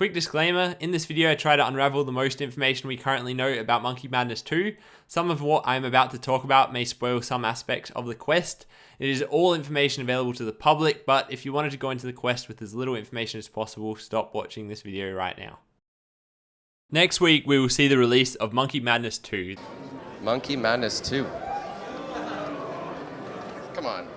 Quick disclaimer, in this video I try to unravel the most information we currently know about Monkey Madness 2. Some of what I'm about to talk about may spoil some aspects of the quest. It is all information available to the public, but if you wanted to go into the quest with as little information as possible, stop watching this video right now. Next week we will see the release of Monkey Madness 2. Monkey Madness 2. Come on.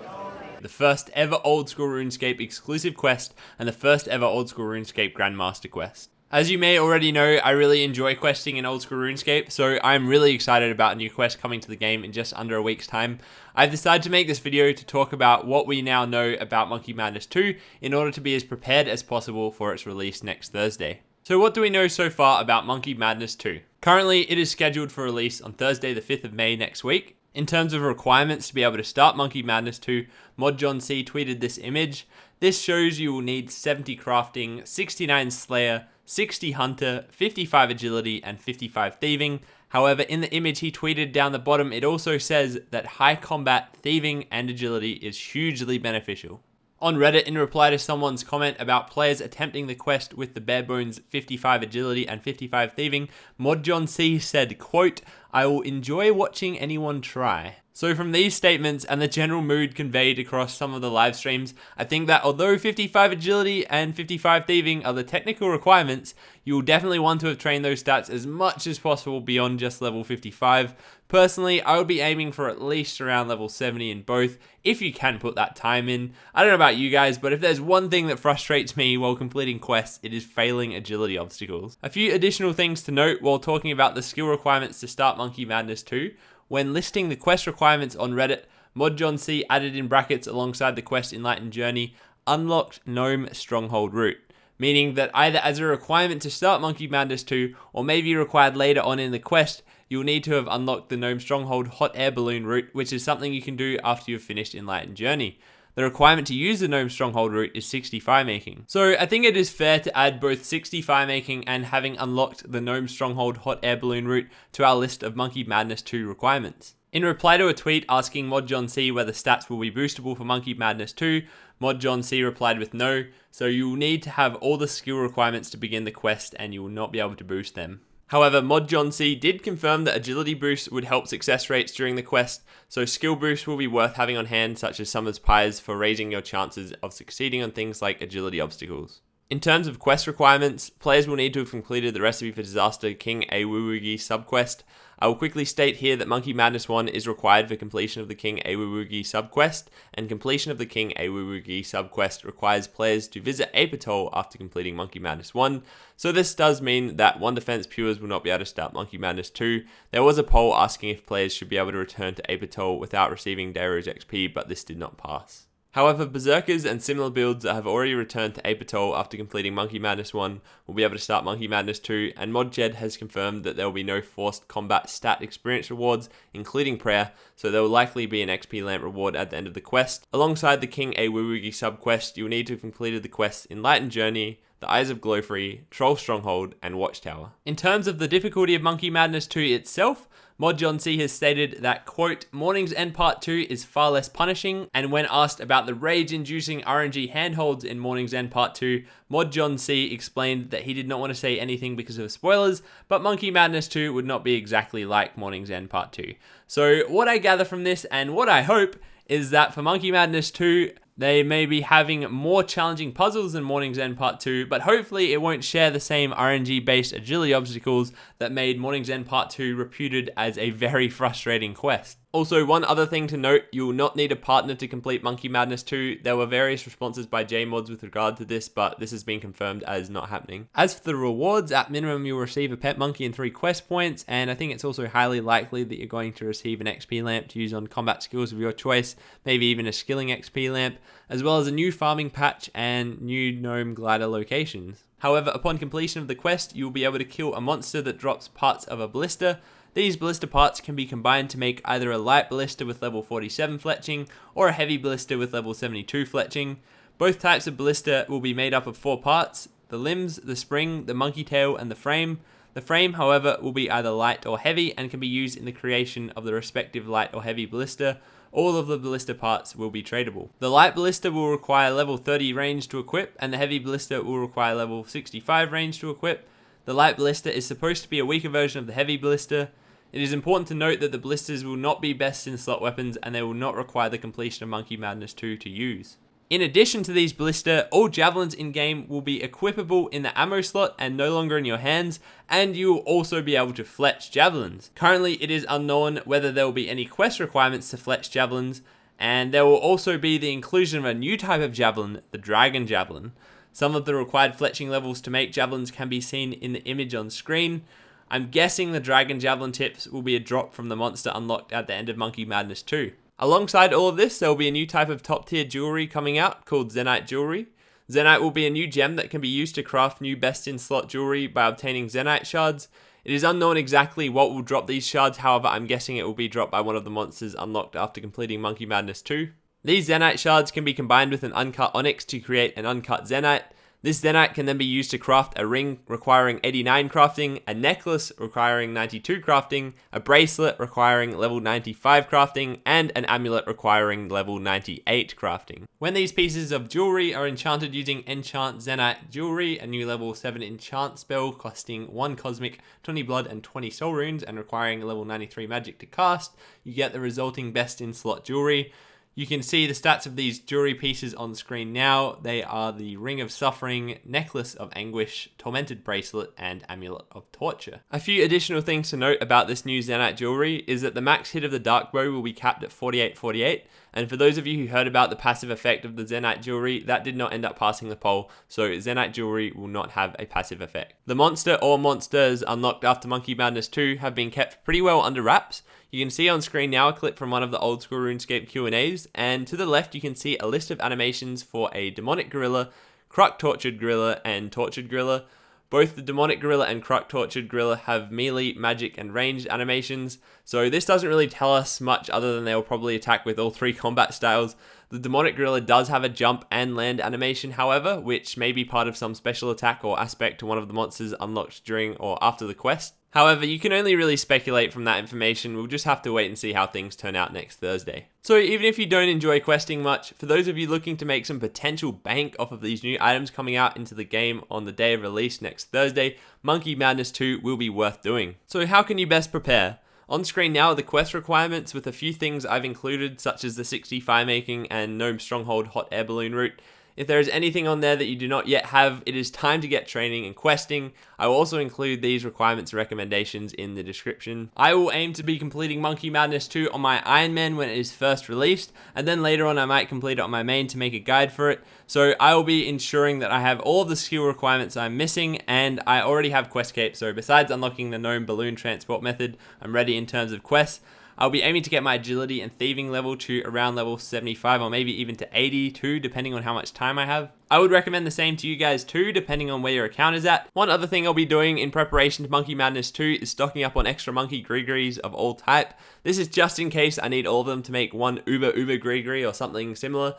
The first ever old school RuneScape exclusive quest and the first ever old school RuneScape Grandmaster quest. As you may already know, I really enjoy questing in old school RuneScape, so I'm really excited about a new quest coming to the game in just under a week's time. I've decided to make this video to talk about what we now know about Monkey Madness 2 in order to be as prepared as possible for its release next Thursday. So what do we know so far about Monkey Madness 2? Currently, it is scheduled for release on Thursday the 5th of May next week. In terms of requirements to be able to start Monkey Madness 2, Mod John C tweeted this image. This shows you will need 70 crafting, 69 slayer, 60 hunter, 55 agility, and 55 thieving. However, in the image he tweeted down the bottom, it also says that high combat, thieving, and agility is hugely beneficial. On Reddit, in reply to someone's comment about players attempting the quest with the bare bones 55 agility and 55 thieving, Mod John C said, quote, "I will enjoy watching anyone try." So from these statements and the general mood conveyed across some of the live streams, I think that although 55 agility and 55 thieving are the technical requirements, you will definitely want to have trained those stats as much as possible beyond just level 55. Personally, I would be aiming for at least around level 70 in both, if you can put that time in. I don't know about you guys, but if there's one thing that frustrates me while completing quests, it is failing agility obstacles. A few additional things to note while talking about the skill requirements to start Monkey Madness 2. When listing the quest requirements on Reddit, Mod John C added in brackets alongside the quest Enlightened Journey, unlocked Gnome Stronghold route, meaning that either as a requirement to start Monkey Madness 2 or maybe required later on in the quest, you will need to have unlocked the Gnome Stronghold Hot Air Balloon route, which is something you can do after you've finished Enlightened Journey. The requirement to use the Gnome Stronghold route is 60 Firemaking. So I think it is fair to add both 60 Firemaking and having unlocked the Gnome Stronghold Hot Air Balloon route to our list of Monkey Madness 2 requirements. In reply to a tweet asking Mod John C whether stats will be boostable for Monkey Madness 2, Mod John C replied with no, so you will need to have all the skill requirements to begin the quest and you will not be able to boost them. However, Mod John C did confirm that agility boosts would help success rates during the quest, so skill boosts will be worth having on hand, such as Summer's Pies, for raising your chances of succeeding on things like agility obstacles. In terms of quest requirements, players will need to have completed the Recipe for Disaster King Awowogei subquest. I will quickly state here that Monkey Madness 1 is required for completion of the King Awowogei subquest, and completion of the King Awowogei subquest requires players to visit Ape Atoll after completing Monkey Madness 1, so this does mean that One Defense Pures will not be able to start Monkey Madness 2. There was a poll asking if players should be able to return to Ape Atoll without receiving Dairo's XP, but this did not pass. However, Berserkers and similar builds that have already returned to Ape Atoll after completing Monkey Madness 1 will be able to start Monkey Madness 2, and Mod Jed has confirmed that there will be no forced combat stat experience rewards, including prayer, so there will likely be an XP lamp reward at the end of the quest. Alongside the King Awowogei subquest, you will need to have completed the quests Enlightened Journey, the Eyes of Glouphrie, Troll Stronghold, and Watchtower. In terms of the difficulty of Monkey Madness 2 itself, Mod John C has stated that, quote, Morning's End Part 2 is far less punishing, and when asked about the rage-inducing RNG handholds in Morning's End Part 2, Mod John C explained that he did not want to say anything because of spoilers, but Monkey Madness 2 would not be exactly like Morning's End Part 2. So what I gather from this, and what I hope, is that for Monkey Madness 2, they may be having more challenging puzzles than Morning's End Part 2, but hopefully it won't share the same RNG-based agility obstacles that made Morning's End Part 2 reputed as a very frustrating quest. Also, one other thing to note, you will not need a partner to complete Monkey Madness 2. There were various responses by JMods with regard to this, but this has been confirmed as not happening. As for the rewards, at minimum you'll receive a pet monkey and 3 quest points, and I think it's also highly likely that you're going to receive an XP lamp to use on combat skills of your choice, maybe even a skilling XP lamp, as well as a new farming patch and new gnome glider locations. However, upon completion of the quest, you will be able to kill a monster that drops parts of a ballista. These ballista parts can be combined to make either a light ballista with level 47 fletching or a heavy ballista with level 72 fletching. Both types of ballista will be made up of 4 parts: the limbs, the spring, the monkey tail, and the frame. The frame, however, will be either light or heavy and can be used in the creation of the respective light or heavy ballista, all of the ballista parts will be tradable. The light ballista will require level 30 range to equip, and the heavy ballista will require level 65 range to equip. The light ballista is supposed to be a weaker version of the heavy ballista. It is important to note that the ballistas will not be best in slot weapons, and they will not require the completion of Monkey Madness 2 to use. In addition to these ballista, all javelins in game will be equipable in the ammo slot and no longer in your hands, and you will also be able to fletch javelins. Currently, it is unknown whether there will be any quest requirements to fletch javelins, and there will also be the inclusion of a new type of javelin, the dragon javelin. Some of the required fletching levels to make javelins can be seen in the image on screen. I'm guessing the dragon javelin tips will be a drop from the monster unlocked at the end of Monkey Madness 2. Alongside all of this, there will be a new type of top tier jewelry coming out called Zenyte jewelry. Zenyte will be a new gem that can be used to craft new best in slot jewelry by obtaining Zenyte shards. It is unknown exactly what will drop these shards, however I'm guessing it will be dropped by one of the monsters unlocked after completing Monkey Madness 2. These Zenyte shards can be combined with an uncut onyx to create an uncut Zenyte. This Zenyte can then be used to craft a ring requiring 89 crafting, a necklace requiring 92 crafting, a bracelet requiring level 95 crafting, and an amulet requiring level 98 crafting. When these pieces of jewelry are enchanted using Enchant Zenyte Jewelry, a new level 7 enchant spell costing 1 cosmic, 20 blood, and 20 soul runes, and requiring a level 93 magic to cast, you get the resulting best in slot jewelry. You can see the stats of these jewelry pieces on screen now. They are the Ring of Suffering, Necklace of Anguish, Tormented Bracelet, and Amulet of Torture. A few additional things to note about this new Zenyte jewelry is that the max hit of the Dark Bow will be capped at 4848, and for those of you who heard about the passive effect of the Zenyte jewelry, that did not end up passing the poll, so Zenyte jewelry will not have a passive effect. The monster or monsters unlocked after Monkey Madness 2 have been kept pretty well under wraps. You can see on screen now a clip from one of the old school RuneScape Q&As, and to the left you can see a list of animations for a demonic gorilla, Kruk tortured gorilla, and tortured gorilla. Both the demonic gorilla and Kruk tortured gorilla have melee, magic, and ranged animations, so this doesn't really tell us much other than they will probably attack with all 3 combat styles. The demonic gorilla does have a jump and land animation, however, which may be part of some special attack or aspect to one of the monsters unlocked during or after the quest. However, you can only really speculate from that information. We'll just have to wait and see how things turn out next Thursday. So even if you don't enjoy questing much, for those of you looking to make some potential bank off of these new items coming out into the game on the day of release next Thursday, Monkey Madness 2 will be worth doing. So how can you best prepare? On screen now are the quest requirements with a few things I've included, such as the 60 Firemaking and Gnome Stronghold Hot Air Balloon route. If there is anything on there that you do not yet have, it is time to get training and questing. I will also include these requirements and recommendations in the description. I will aim to be completing Monkey Madness 2 on my Iron Man when it is first released, and then later on I might complete it on my main to make a guide for it. So I will be ensuring that I have all of the skill requirements I'm missing, and I already have quest cape, so besides unlocking the Gnome Balloon transport method, I'm ready in terms of quests. I'll be aiming to get my agility and thieving level to around level 75 or maybe even to 82 depending on how much time I have. I would recommend the same to you guys too, depending on where your account is at. One other thing I'll be doing in preparation to Monkey Madness 2 is stocking up on extra monkey gree of all type. This is just in case I need all of them to make one uber gree or something similar.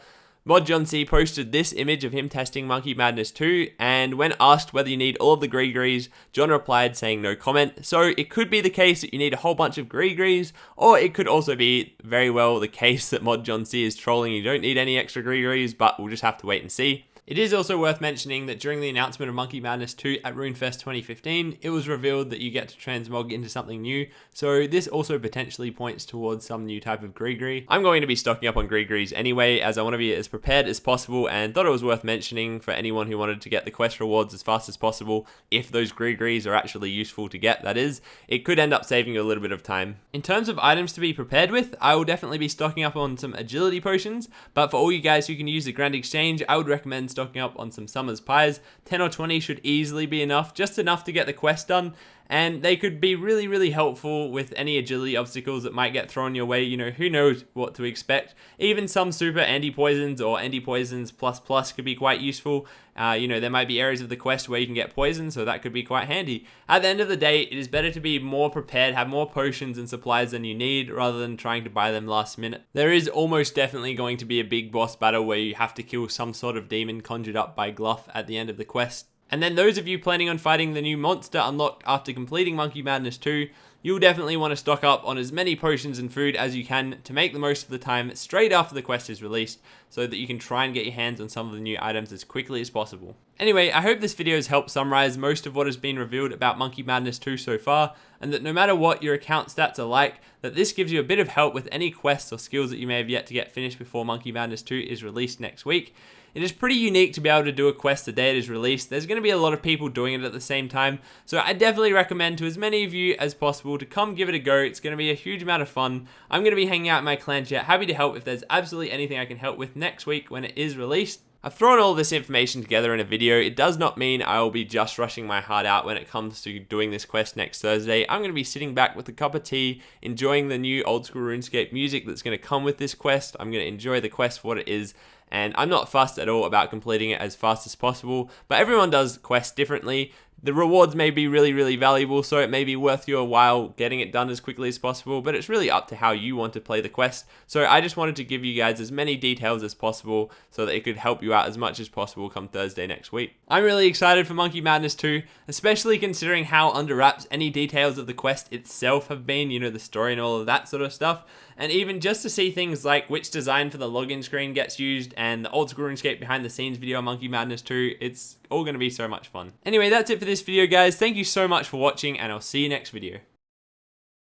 Mod John C posted this image of him testing Monkey Madness 2, and when asked whether you need all of the grees, John replied saying no comment. So it could be the case that you need a whole bunch of grees, or it could also be very well the case that Mod John C is trolling, you don't need any extra grees, but we'll just have to wait and see. It is also worth mentioning that during the announcement of Monkey Madness 2 at RuneFest 2015, it was revealed that you get to transmog into something new, so this also potentially points towards some new type of gree. I'm going to be stocking up on grees anyway, as I want to be as prepared as possible, and thought it was worth mentioning for anyone who wanted to get the quest rewards as fast as possible, if those grees are actually useful to get, that is. It could end up saving you a little bit of time. In terms of items to be prepared with, I will definitely be stocking up on some agility potions, but for all you guys who can use the Grand Exchange, I would recommend stocking up on some Summer's Pies. 10 or 20 should easily be enough, just enough to get the quest done, and they could be really helpful with any agility obstacles that might get thrown your way. You know, who knows what to expect. Even some super anti-poisons or anti-poisons plus could be quite useful. You know, there might be areas of the quest where you can get poison, so that could be quite handy. At the end of the day, it is better to be more prepared, have more potions and supplies than you need, rather than trying to buy them last minute. There is almost definitely going to be a big boss battle where you have to kill some sort of demon conjured up by Gluff at the end of the quest. And then those of you planning on fighting the new monster unlocked after completing Monkey Madness 2, you'll definitely want to stock up on as many potions and food as you can to make the most of the time straight after the quest is released, so that you can try and get your hands on some of the new items as quickly as possible. Anyway, I hope this video has helped summarize most of what has been revealed about Monkey Madness 2 so far, and that no matter what your account stats are like, that this gives you a bit of help with any quests or skills that you may have yet to get finished before Monkey Madness 2 is released next week. It is pretty unique to be able to do a quest the day it is released. There's going to be a lot of people doing it at the same time, so I definitely recommend to as many of you as possible to come give it a go. It's going to be a huge amount of fun. I'm going to be hanging out in my clan chat, happy to help if there's absolutely anything I can help with next week when it is released. I've thrown all this information together in a video. It does not mean I will be just rushing my heart out when it comes to doing this quest next Thursday. I'm going to be sitting back with a cup of tea, enjoying the new old school RuneScape music that's going to come with this quest. I'm going to enjoy the quest for what it is, and I'm not fussed at all about completing it as fast as possible, but everyone does quests differently. The rewards may be really, really valuable, so it may be worth your while getting it done as quickly as possible, but it's really up to how you want to play the quest. So I just wanted to give you guys as many details as possible so that it could help you out as much as possible come Thursday next week. I'm really excited for Monkey Madness 2, especially considering how under wraps any details of the quest itself have been, you know, the story and all of that sort of stuff. And even just to see things like which design for the login screen gets used and the old school RuneScape behind the scenes video on Monkey Madness 2, it's all going to be so much fun. Anyway, that's it for this video, guys. Thank you so much for watching, and I'll see you next video.